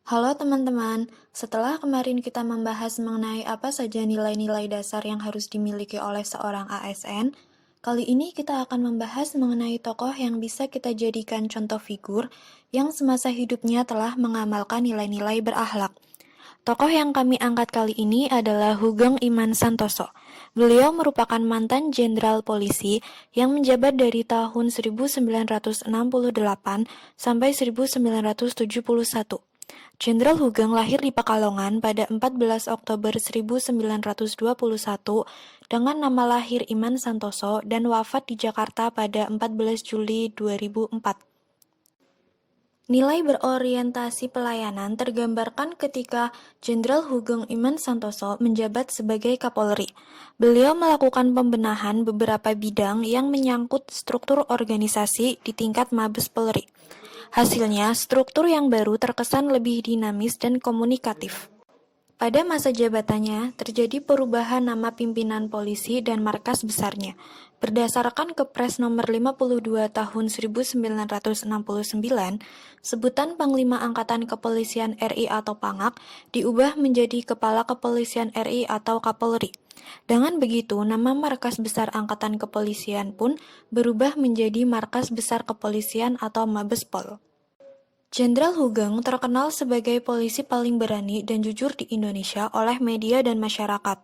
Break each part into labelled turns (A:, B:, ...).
A: Halo teman-teman, setelah kemarin kita membahas mengenai apa saja nilai-nilai dasar yang harus dimiliki oleh seorang ASN, kali ini kita akan membahas mengenai tokoh yang bisa kita jadikan contoh figur yang semasa hidupnya telah mengamalkan nilai-nilai berakhlak. Tokoh yang kami angkat kali ini adalah Hugeng Iman Santoso. Beliau merupakan mantan jenderal polisi yang menjabat dari tahun 1968 sampai 1971. Jenderal Hugeng lahir di Pekalongan pada 14 Oktober 1921 dengan nama lahir Iman Santoso dan wafat di Jakarta pada 14 Juli 2004. Nilai berorientasi pelayanan tergambarkan ketika Jenderal Hugeng Iman Santoso menjabat sebagai Kapolri. Beliau melakukan pembenahan beberapa bidang yang menyangkut struktur organisasi di tingkat Mabes Polri. Hasilnya, struktur yang baru terkesan lebih dinamis dan komunikatif. Pada masa jabatannya, terjadi perubahan nama pimpinan polisi dan markas besarnya. Berdasarkan Kepres nomor 52 tahun 1969, sebutan Panglima Angkatan Kepolisian RI atau Pangak diubah menjadi Kepala Kepolisian RI atau Kapolri. Dengan begitu, nama markas besar Angkatan Kepolisian pun berubah menjadi Markas Besar Kepolisian atau Mabespol. Jenderal Hugeng terkenal sebagai polisi paling berani dan jujur di Indonesia oleh media dan masyarakat.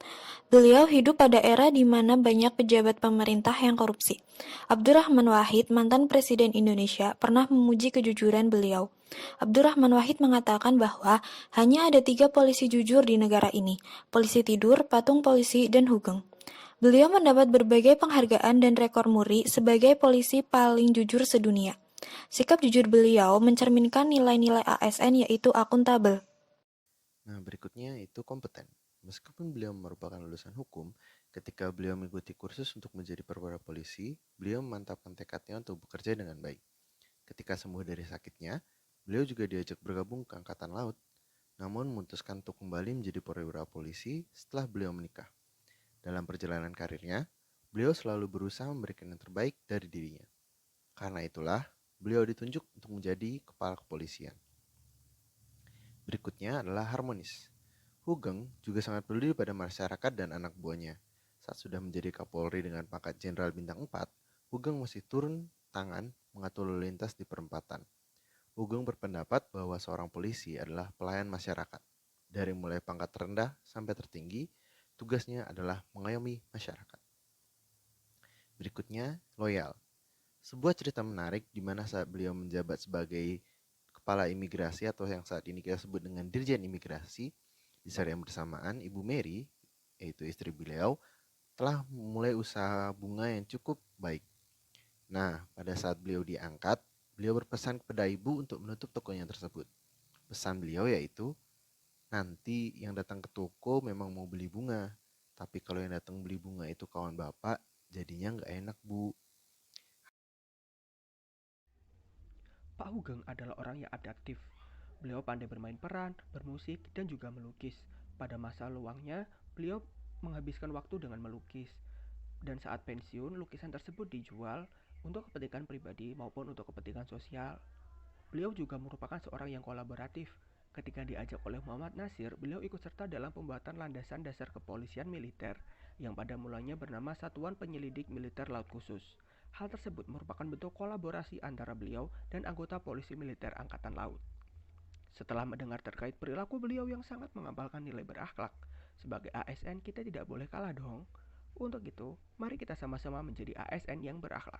A: Beliau hidup pada era di mana banyak pejabat pemerintah yang korupsi. Abdurrahman Wahid, mantan Presiden Indonesia, pernah memuji kejujuran beliau. Abdurrahman Wahid mengatakan bahwa hanya ada 3 polisi jujur di negara ini, polisi tidur, patung polisi, dan Hugeng. Beliau mendapat berbagai penghargaan dan rekor muri sebagai polisi paling jujur sedunia. Sikap jujur beliau mencerminkan nilai-nilai ASN yaitu akuntabel.
B: Nah, berikutnya itu kompeten. Meskipun beliau merupakan lulusan hukum, ketika beliau mengikuti kursus untuk menjadi perwira polisi, beliau memantapkan tekadnya untuk bekerja dengan baik. Ketika sembuh dari sakitnya, beliau juga diajak bergabung ke Angkatan Laut, namun memutuskan untuk kembali menjadi perwira polisi setelah beliau menikah. Dalam perjalanan karirnya, beliau selalu berusaha memberikan yang terbaik dari dirinya. Karena itulah, beliau ditunjuk untuk menjadi kepala kepolisian. Berikutnya adalah harmonis. Hugeng juga sangat peduli pada masyarakat dan anak buahnya. Saat sudah menjadi Kapolri dengan pangkat Jenderal Bintang 4, Hugeng masih turun tangan mengatur lalu lintas di perempatan. Hugeng berpendapat bahwa seorang polisi adalah pelayan masyarakat. Dari mulai pangkat terendah sampai tertinggi, tugasnya adalah mengayomi masyarakat. Berikutnya, loyal. Sebuah cerita menarik di mana saat beliau menjabat sebagai Kepala Imigrasi atau yang saat ini kita sebut dengan Dirjen Imigrasi, di saat yang bersamaan, Ibu Mary, yaitu istri beliau, telah memulai usaha bunga yang cukup baik. Nah, pada saat beliau diangkat, beliau berpesan kepada ibu untuk menutup tokonya tersebut. Pesan beliau yaitu, nanti yang datang ke toko memang mau beli bunga, tapi kalau yang datang beli bunga itu kawan bapak, jadinya nggak enak bu.
C: Pak Hugeng adalah orang yang adaptif. Beliau pandai bermain peran, bermusik, dan juga melukis. Pada masa luangnya, beliau menghabiskan waktu dengan melukis. Dan saat pensiun, lukisan tersebut dijual untuk kepentingan pribadi maupun untuk kepentingan sosial. Beliau juga merupakan seorang yang kolaboratif. Ketika diajak oleh Muhammad Nasir, beliau ikut serta dalam pembuatan landasan dasar kepolisian militer yang pada mulanya bernama Satuan Penyelidik Militer Laut Khusus. Hal tersebut merupakan bentuk kolaborasi antara beliau dan anggota Polisi Militer Angkatan Laut. Setelah mendengar terkait perilaku beliau yang sangat mengamalkan nilai berakhlak, sebagai ASN kita tidak boleh kalah dong. Untuk itu, mari kita sama-sama menjadi ASN yang berakhlak.